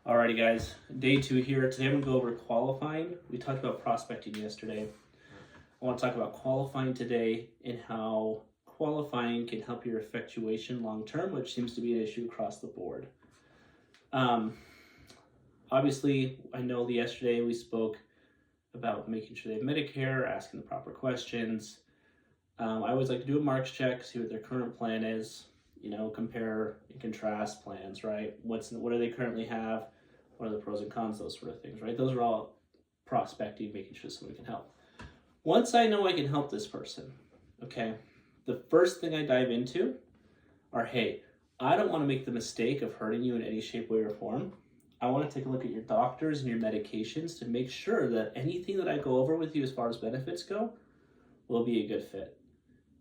Alrighty guys, day 2 here. Today I'm going to go over qualifying. We talked about prospecting yesterday. I want to talk about qualifying today and how qualifying can help your effectuation long term, which seems to be an issue across the board. Obviously, I know yesterday we spoke about making sure they have Medicare, asking the proper questions. I always like to do a marks check, see what their current plan is, compare and contrast plans, right? What do they currently have? What are the pros and cons, those sort of things, right? Those are all prospecting, making sure someone can help. Once I know I can help this person, okay, the first thing I dive into are, hey, I don't want to make the mistake of hurting you in any shape, way, or form. I want to take a look at your doctors and your medications to make sure that anything that I go over with you as far as benefits go will be a good fit.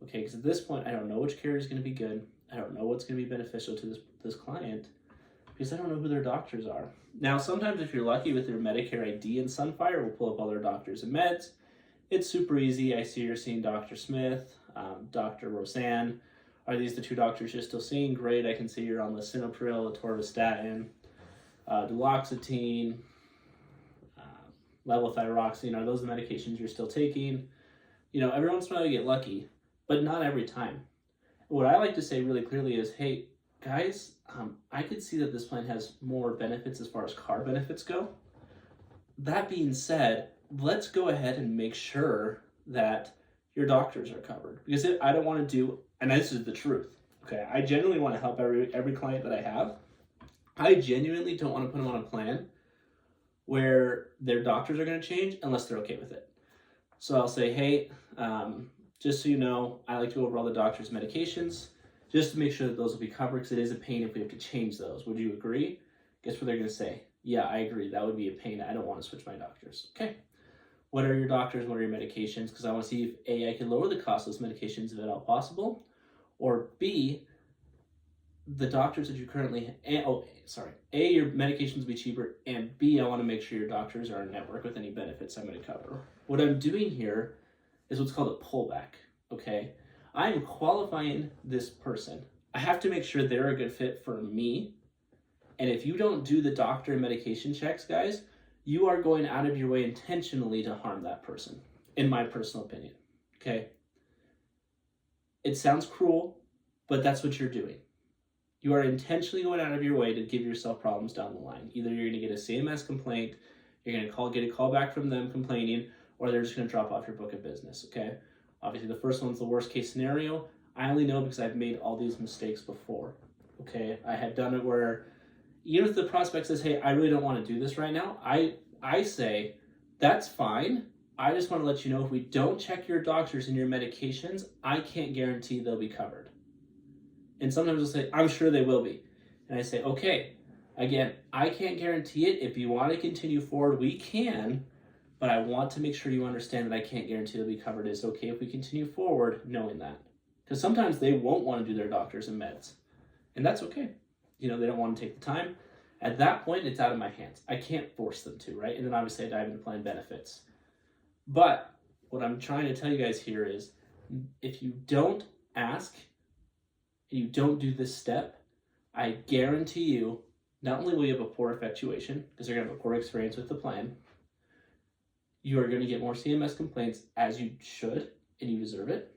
Okay, because at this point, I don't know which carrier is going to be good. I don't know what's going to be beneficial to this client because I don't know who their doctors are. Now, sometimes if you're lucky with your Medicare ID in Sunfire, we'll pull up all their doctors and meds. It's super easy. I see you're seeing Dr. Smith, Dr. Roseanne. Are these the two doctors you're still seeing? Great. I can see you're on lisinopril, atorvastatin, duloxetine, levothyroxine. Are those the medications you're still taking? Every once in a while you get lucky, but not every time. What I like to say really clearly is, hey, guys, I could see that this plan has more benefits as far as car benefits go. That being said, let's go ahead and make sure that your doctors are covered. Because I don't want to do, and this is the truth, okay? I genuinely want to help every client that I have. I genuinely don't want to put them on a plan where their doctors are going to change unless they're okay with it. So I'll say, hey, just so you know, I like to go over all the doctor's medications just to make sure that those will be covered, because it is a pain if we have to change those. Would you agree? Guess what they're going to say? Yeah, I agree. That would be a pain. I don't want to switch my doctors. Okay. What are your doctors? What are your medications? Because I want to see if A, I can lower the cost of those medications if at all possible, or B, the doctors that you currently, A, your medications will be cheaper, and B, I want to make sure your doctors are in network with any benefits I'm going to cover. What I'm doing here is what's called a pullback, okay? I'm qualifying this person. I have to make sure they're a good fit for me, and if you don't do the doctor and medication checks, guys, you are going out of your way intentionally to harm that person, in my personal opinion, okay? It sounds cruel, but that's what you're doing. You are intentionally going out of your way to give yourself problems down the line. Either you're going to get a CMS complaint, you're going to get a call back from them complaining, or they're just going to drop off your book of business, okay? Obviously, the first one's the worst case scenario. I only know because I've made all these mistakes before, okay? I have done it where, even if the prospect says, hey, I really don't want to do this right now, I say, that's fine. I just want to let you know if we don't check your doctors and your medications, I can't guarantee they'll be covered. And sometimes they'll say, I'm sure they will be. And I say, okay, again, I can't guarantee it. If you want to continue forward, we can, but I want to make sure you understand that I can't guarantee they'll be covered. It's okay if we continue forward knowing that. Because sometimes they won't want to do their doctors and meds. And that's okay. They don't want to take the time. At that point, it's out of my hands. I can't force them to, right? And then obviously I dive into plan benefits. But what I'm trying to tell you guys here is, if you don't ask, and you don't do this step, I guarantee you, not only will you have a poor effectuation, because you're going to have a poor experience with the plan, you are going to get more CMS complaints, as you should, and you deserve it.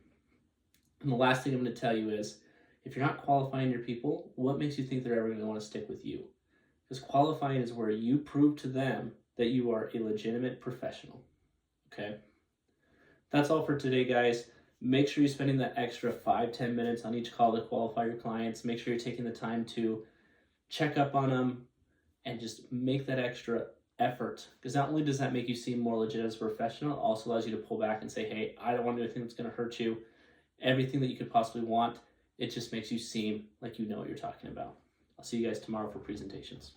And the last thing I'm going to tell you is, if you're not qualifying your people, what makes you think they're ever going to want to stick with you? Because qualifying is where you prove to them that you are a legitimate professional, okay? That's all for today, guys. Make sure you're spending that extra 5-10 minutes on each call to qualify your clients. Make sure you're taking the time to check up on them and just make that extra effort. Because not only does that make you seem more legit as a professional, it also allows you to pull back and say, hey, I don't want to do anything that's going to hurt you. Everything that you could possibly want, it just makes you seem like you know what you're talking about. I'll see you guys tomorrow for presentations.